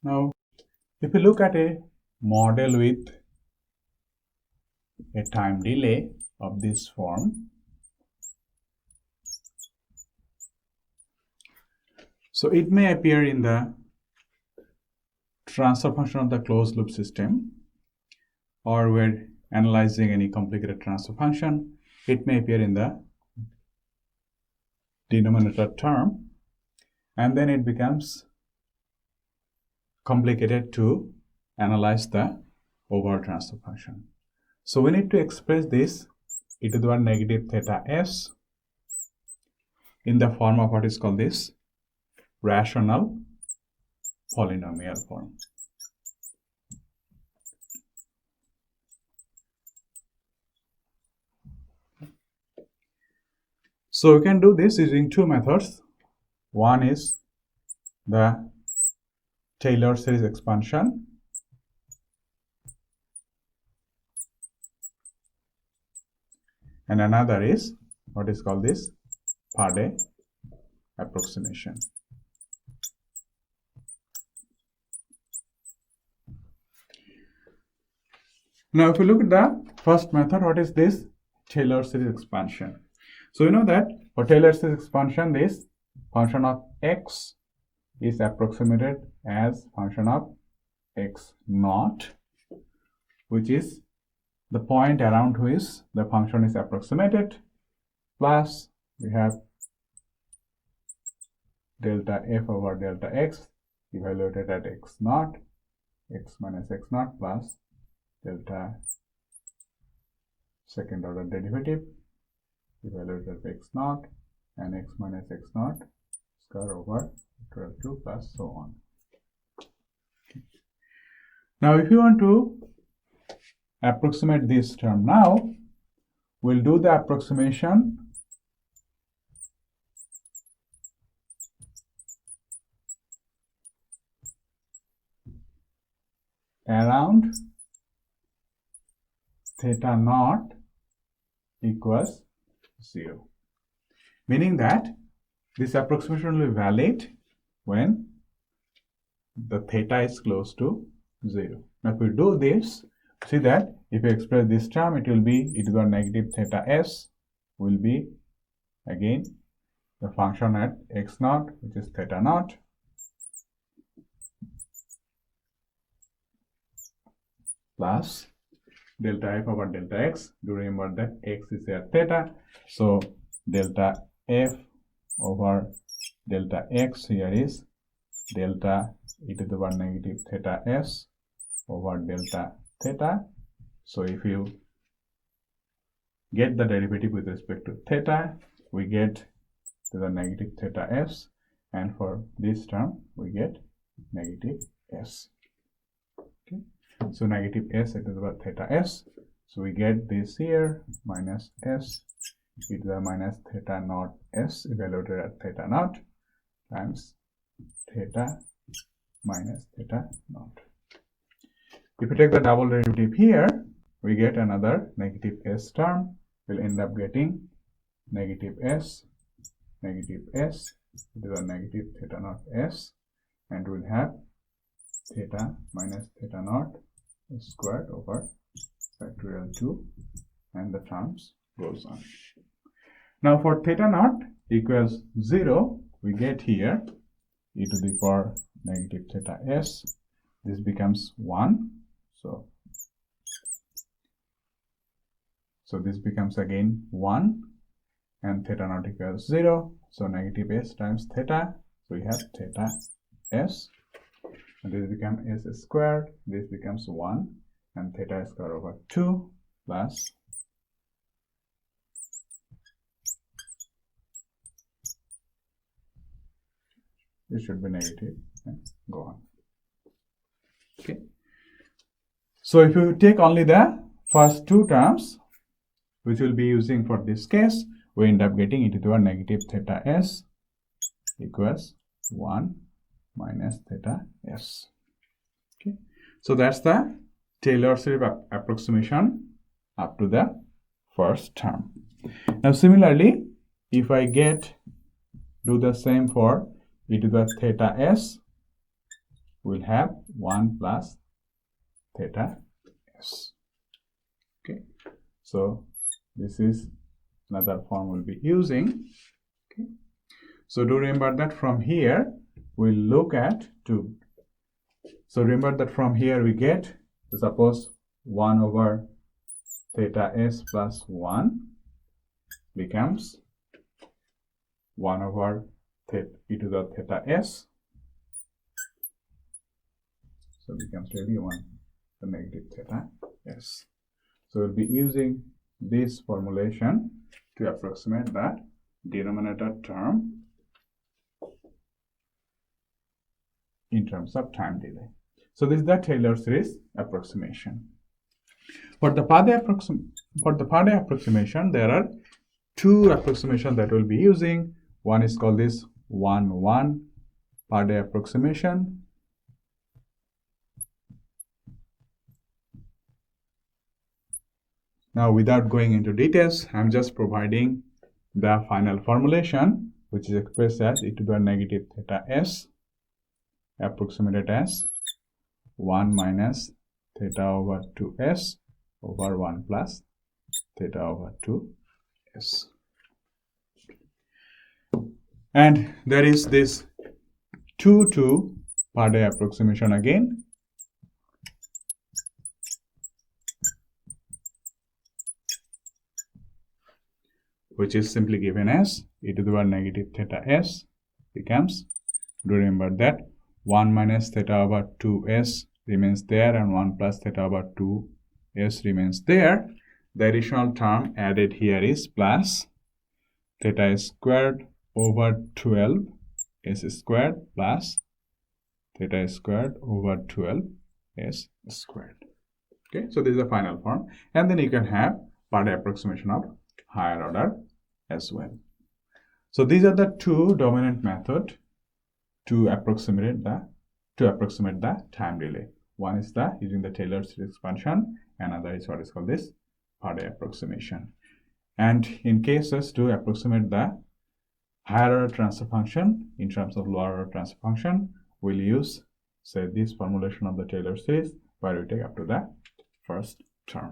Now, if you look at a model with a time delay of this form, so it may appear in the transfer function of the closed loop system, or we're analyzing any complicated transfer function, it may appear in the denominator term, and then it becomes complicated to analyze the overall transfer function. So we need to express this e to the power negative theta s in the form of what is called this rational polynomial form. So we can do this using two methods. One is the Taylor series expansion, and another is what is called this Pade approximation. Now, if you look at the first method, what is this Taylor series expansion? So you know that for Taylor series expansion, this function of x is approximated as function of x naught, which is the point around which the function is approximated, plus we have delta f over delta x evaluated at x naught, x minus x naught, plus delta second order derivative evaluated at x naught and x minus x naught square over 2 plus so on. Now, if you want to approximate this term, now we'll do the approximation around theta naught equals 0, meaning that this approximation will be valid when the theta is close to 0. Now, if we do this, see that if you express this term, it will be e to the power negative theta s will be again the function at x naught, which is theta naught, plus delta f over delta x. Do remember that x is at theta, so delta f over delta x here is delta e to the power negative theta s over delta theta. So if you get the derivative with respect to theta, we get to the negative theta s, and for this term we get negative s. Okay, so negative s e to the power theta s. So we get this here minus s e to the minus theta naught s evaluated at theta naught times theta minus theta naught. If you take the double derivative here, we get another negative s term. We'll end up getting negative s e to the negative theta naught s, and we'll have theta minus theta naught squared over factorial 2, and the terms goes on. Now, for theta naught equals 0, we get here e to the power negative theta s. This becomes 1. So this becomes again 1, and theta naught equals 0. So negative s times theta. So we have theta s, and this becomes s squared. This becomes 1, and theta squared over 2 plus this should be negative, and go on. Okay. So if you take only the first two terms, which we'll be using for this case, we end up getting e to the power negative theta s equals 1 minus theta s. Okay. So that's the Taylor series approximation up to the first term. Now, similarly, if I do the same for e to the theta s, we'll have 1 plus theta s. Okay, so this is another form we'll be using. Okay, so do remember that from here we'll look at 2. So remember that from here we get, suppose 1 over theta s plus 1 becomes 1 over e to the theta s. So it becomes really 1 the negative theta s. So we'll be using this formulation to approximate the denominator term in terms of time delay. So this is the Taylor series approximation. For the Pade approximation, there are 2 approximations that we'll be using. One is called this 1-1 Pade approximation. Now, without going into details, I'm just providing the final formulation, which is expressed as e to the negative theta s approximated as 1 minus theta over 2s over 1 plus theta over 2s. And there is this 2-2 Pade approximation again, which is simply given as e to the power negative theta s becomes, do remember that 1 minus theta over 2s remains there and 1 plus theta over 2s remains there. The additional term added here is plus theta squared over 12 s squared plus theta squared over 12 s squared. Okay, so this is the final form, and then you can have Pade approximation of higher order as well. So these are the 2 dominant methods to approximate the time delay. One is using the Taylor series expansion, another is what is called this Pade approximation. And in cases to approximate the higher order transfer function in terms of lower order transfer function, we'll use, say, this formulation of the Taylor series, where we take up to the first term.